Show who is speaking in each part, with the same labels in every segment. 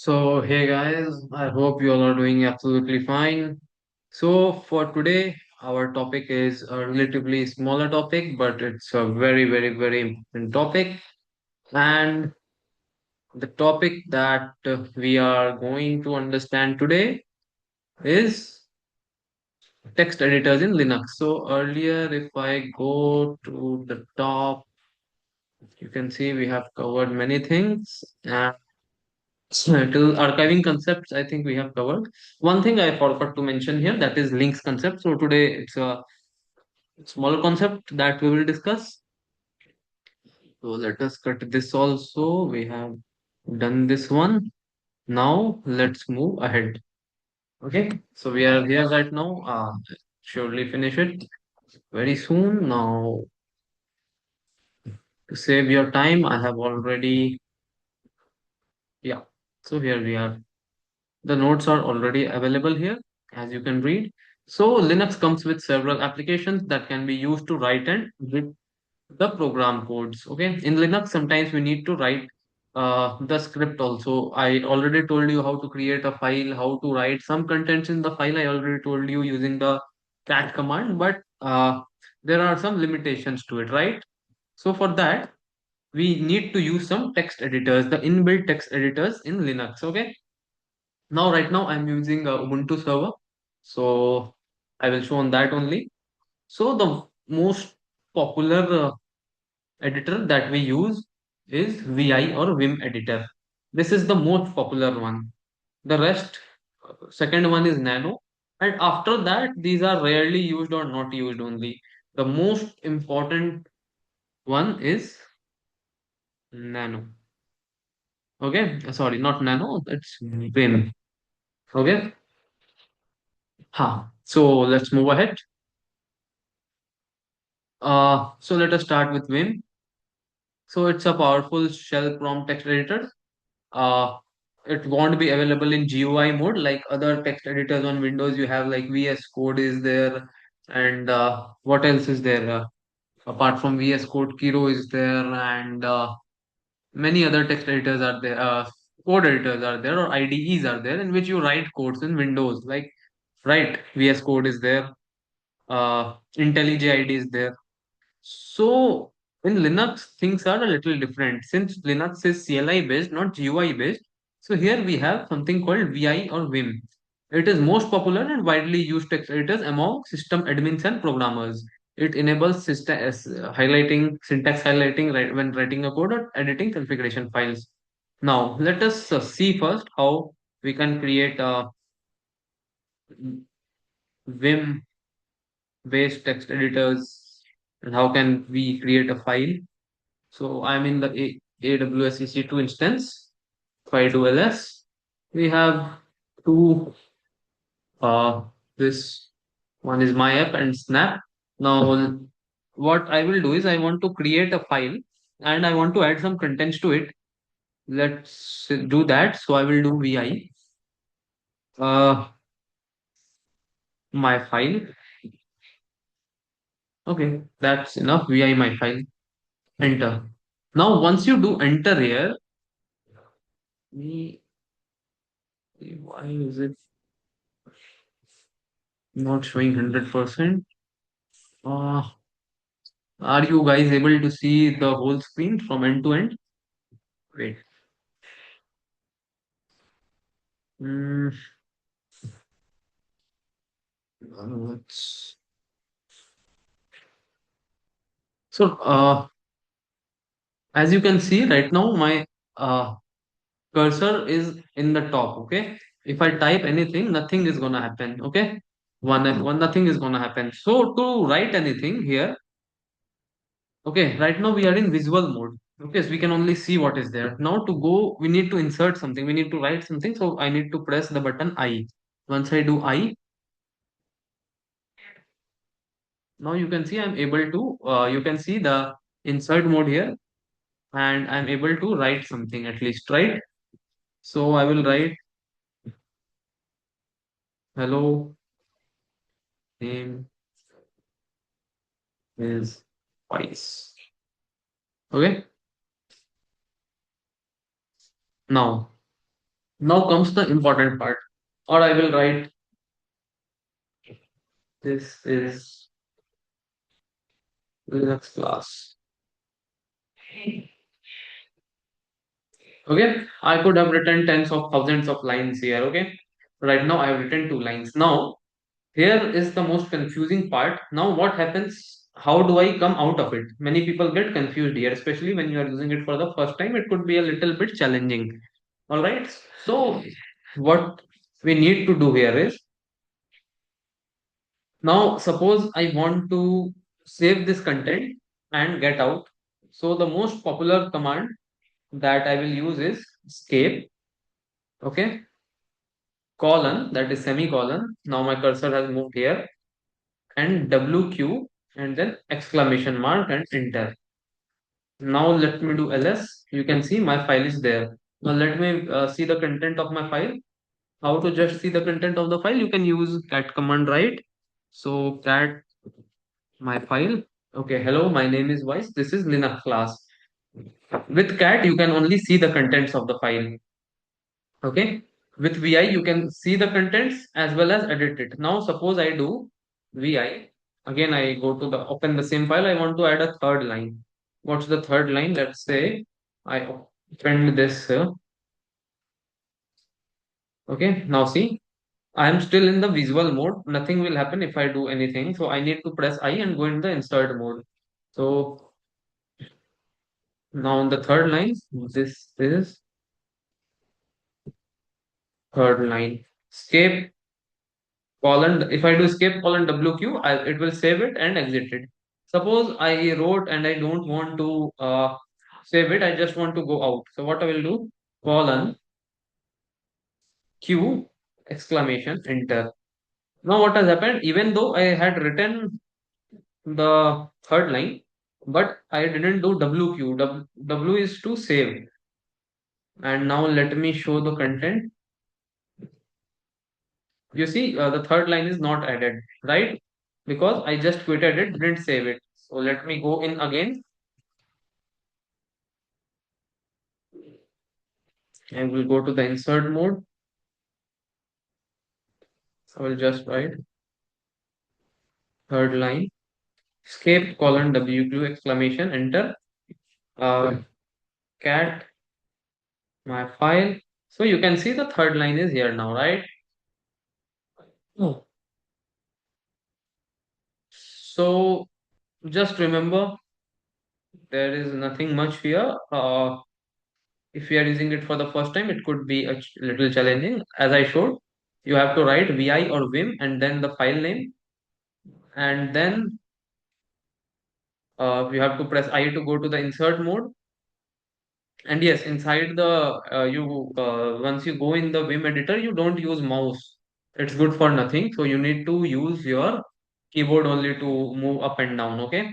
Speaker 1: So, hey guys, I hope you all are doing absolutely fine. So, for today, our topic is a relatively smaller topic, but it's a very, very, very important topic. And the topic that we are going to understand today is text editors in Linux. So, earlier, if I go to the top, you can see we have covered many things. Till archiving concepts, I think we have covered. One thing I forgot to mention here, that is links concept. So today it's a smaller concept that we will discuss. So let us cut this also. We have done this one. Now let's move ahead. Okay. So we are here right now. Surely finish it very soon. Now to save your time, I have already, yeah. So here we are. The notes are already available here, as you can read. So Linux comes with several applications that can be used to write and read the program codes. Okay, in Linux, sometimes we need to write the script also. I already told you how to create a file, how to write some contents in the file. I already told you using the cat command, but there are some limitations to it, right? So for that, we need to use some text editors, the inbuilt text editors in Linux. Okay, now, right now, I'm using Ubuntu server. So I will show on that only. So the most popular editor that we use is VI or Vim editor. This is the most popular one. The rest, second one is Nano. And after that, these are rarely used or not used only. The most important one is Nano. Okay, sorry, not Nano, it's Vim. Okay, so let's move ahead. So let us start with Vim. So it's a powerful shell prompt text editor. Uh, it won't be available in GUI mode like other text editors on Windows. You have like VS Code is there, and what else is there? Apart from VS Code, Kiro is there, and many other text editors are there. Code editors are there, or IDEs are there, in which you write codes in Windows. Like, right, VS Code is there. IntelliJ IDE is there. So in Linux, things are a little different. Since Linux is CLI based, not GUI based, so here we have something called VI or Vim. It is most popular and widely used text editors among system admins and programmers. It enables highlighting, syntax highlighting when writing a code or editing configuration files. Now, let us see first how we can create a Vim based text editors and how can we create a file. So I'm in the AWS EC2 instance. If I do ls, we have two. This one is my app and Snap. Now, what I will do is I want to create a file and I want to add some contents to it. Let's do that. So I will do vi my file. Okay, that's enough. Vi my file. Enter. Now, once you do enter here, we why is it not showing 100%? Uh, are you guys able to see the whole screen from end to end? Great. Mm, let's, so, as you can see right now, my cursor is in the top. Okay. If I type anything, nothing is gonna happen. Okay. One nothing is gonna happen. So to write anything here, okay, right now we are in visual mode. Okay, so we can only see what is there. Now to go, we need to insert something. We need to write something. So I need to press the button I. Once I do I, now you can see I'm able to, you can see the insert mode here and I'm able to write something at least, right? So I will write hello, name is Vice. Okay, now Now comes the important part, or I will write this is Linux class. Okay, I could have written tens of thousands of lines here. Okay, right now I have written 2 lines. Now, here is the most confusing part. Now, what happens? How do I come out of it? Many people get confused here, especially when you are using it for the first time. It could be a little bit challenging. All right. So, what we need to do here is now, suppose I want to save this content and get out. So, the most popular command that I will use is escape. Okay, colon, that is semicolon. Now, my cursor has moved here, and WQ, and then exclamation mark and enter. Now let me do ls. You can see my file is there. Now let me see the content of my file. How to just see the content of the file? You can use cat command, right? So cat my file. Okay, hello, my name is Vice. This is Linux class. With cat, you can only see the contents of the file. Okay. With VI, you can see the contents as well as edit it. Now, suppose I do VI. Again, I go to the open the same file. I want to add a third line. What's the third line? Let's say I opened this. Okay. Now see, I am still in the visual mode. Nothing will happen if I do anything. So I need to press I and go in the insert mode. So now in the third line, this is third line. Escape colon, if I do escape colon WQ, it will save it and exit it. Suppose I wrote and I don't want to save it, I just want to go out. So what I will do, colon Q exclamation enter. Now what has happened, even though I had written the third line, but I didn't do WQ. W is to save. And now let me show the content. You see, the third line is not added, right? Because I just quitted it, didn't save it. So let me go in again. I will go to the insert mode. I will just write third line, escape colon WQ exclamation, enter, uh, cat my file. So you can see the third line is here now, right? Oh. So just remember, there is nothing much here. If you are using it for the first time, it could be a little challenging. As I showed, you have to write vi or vim and then the file name, and then you have to press I to go to the insert mode. And yes, inside the you once you go in the vim editor, you don't use mouse. It's good for nothing. So you need to use your keyboard only to move up and down. Okay.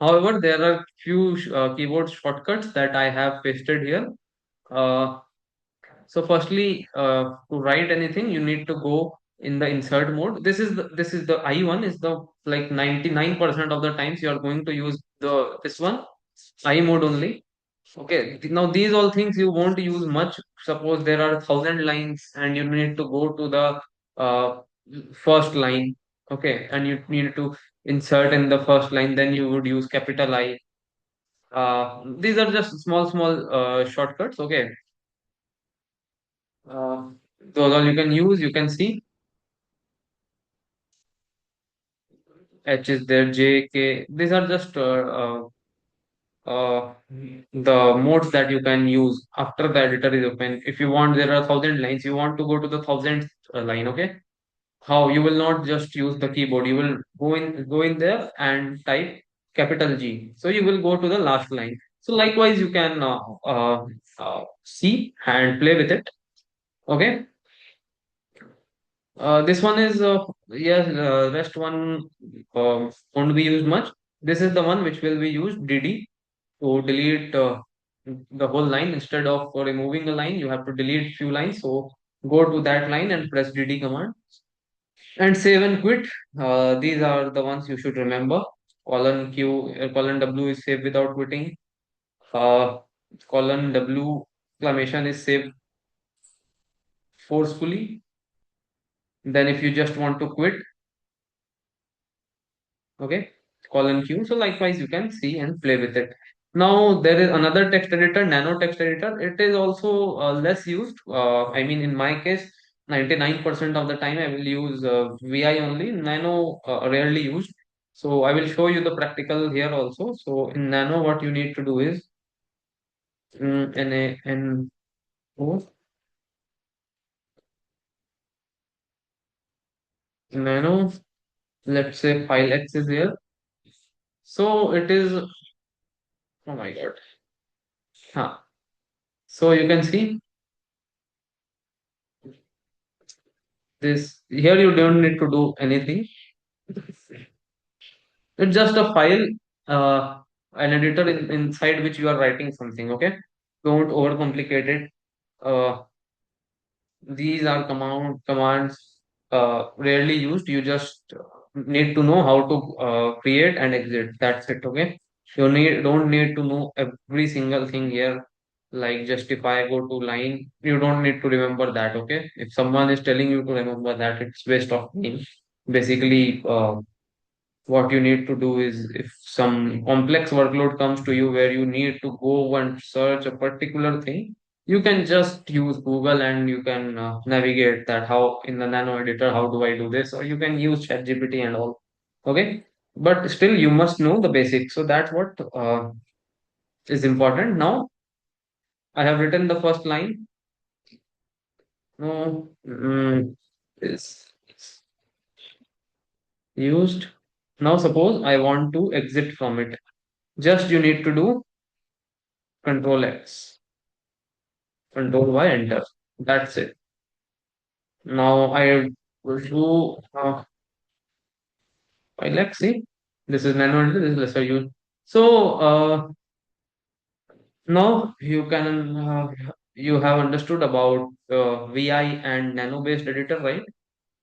Speaker 1: However, there are few keyboard shortcuts that I have pasted here. Uh, So firstly, to write anything, you need to go in the insert mode. This is the I one is the like 99% of the times you are going to use this one I mode only. Okay, now these all things you won't use much. Suppose there are 1,000 lines and you need to go to the uh, first line. Okay, and you need to insert in the first line. Then you would use capital I. These are just small shortcuts. Okay, uh, those all you can use. You can see H is there, J, K. These are just the modes that you can use after the editor is open. If you want, there are 1,000 lines. You want to go to the 1,000th line. Okay. How you will not just use the keyboard. You will go in there and type capital G. So you will go to the last line. So likewise, you can see and play with it. Okay. This one is yes, rest one won't be used much. This is the one which will be used DD to delete the whole line. Instead of removing a line, you have to delete few lines. So go to that line and press DD command and save and quit. These are the ones you should remember. Colon Q, colon W is save without quitting. Uh, colon W. exclamation is saved forcefully. Then if you just want to quit, okay, colon Q. So likewise, you can see and play with it. Now there is another text editor, nano text editor. It is also less used. I mean, in my case, 99% of the time I will use VI only. Nano rarely used. So I will show you the practical here also. So in nano, what you need to do is N-A-N-O, nano. Let's say file X is here. So it is. Oh my God. Huh. So you can see this here. You don't need to do anything. It's just a file, uh, an editor inside which you are writing something. Okay, don't overcomplicate it. Uh, these are commands rarely used. You just need to know how to create and exit. That's it. Okay, you don't need to know every single thing here, like justify, go to line. You don't need to remember that. Okay, if someone is telling you to remember that, it's waste of time. Basically, what you need to do is if some complex workload comes to you where you need to go and search a particular thing, you can just use Google and you can navigate that how in the nano editor how do I do this, or you can use ChatGPT and all. Okay, but still you must know the basics. So that's what is important. Now I have written the first line. No, is used. Now suppose I want to exit from it. Just you need to do Control X, Control Y, Enter. That's it. Now I will do let's see. This is nano enter, this is lesser use. So now you can you have understood about VI and nano based editor, right?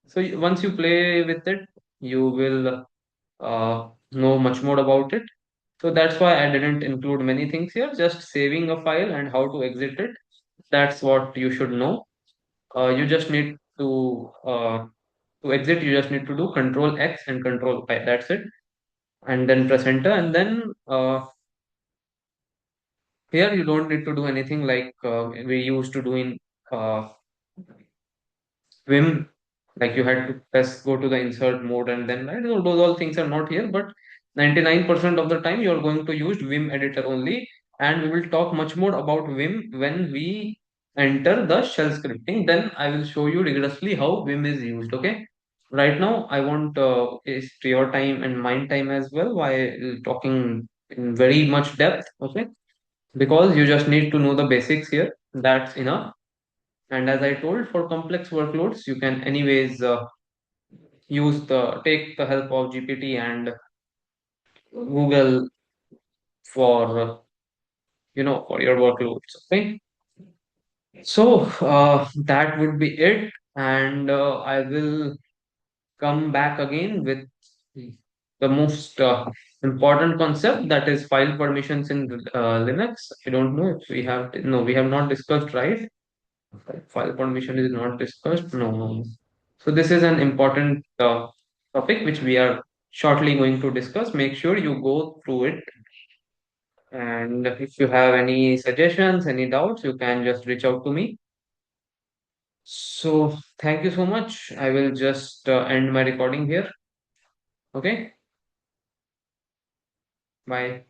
Speaker 1: So once you play with it, you will know much more about it. So that's why I didn't include many things here. Just saving a file and how to exit it. That's what you should know. You just need to exit. You just need to do Control X and Control Y. That's it, and then press Enter. And then here you don't need to do anything like we used to do in uh, Vim, like you had to press go to the insert mode and then right. So those all things are not here, but 99% of the time you are going to use Vim editor only, and we will talk much more about Vim when we enter the shell scripting. Then I will show you rigorously how Vim is used. Okay. Right now, I want waste your time and mine time as well while talking in very much depth. Okay, because you just need to know the basics here. That's enough. And as I told, for complex workloads, you can anyways use the take the help of GPT and Google for for your workloads. Okay, so that would be it, and I will come back again with the most important concept, that is file permissions in Linux. I don't know if we have no, we have not discussed, right? File permission is not discussed. No, no, no. So this is an important topic which we are shortly going to discuss. Make sure you go through it. And if you have any suggestions, any doubts, you can just reach out to me. So thank you so much. I will just end my recording here. Okay. Bye.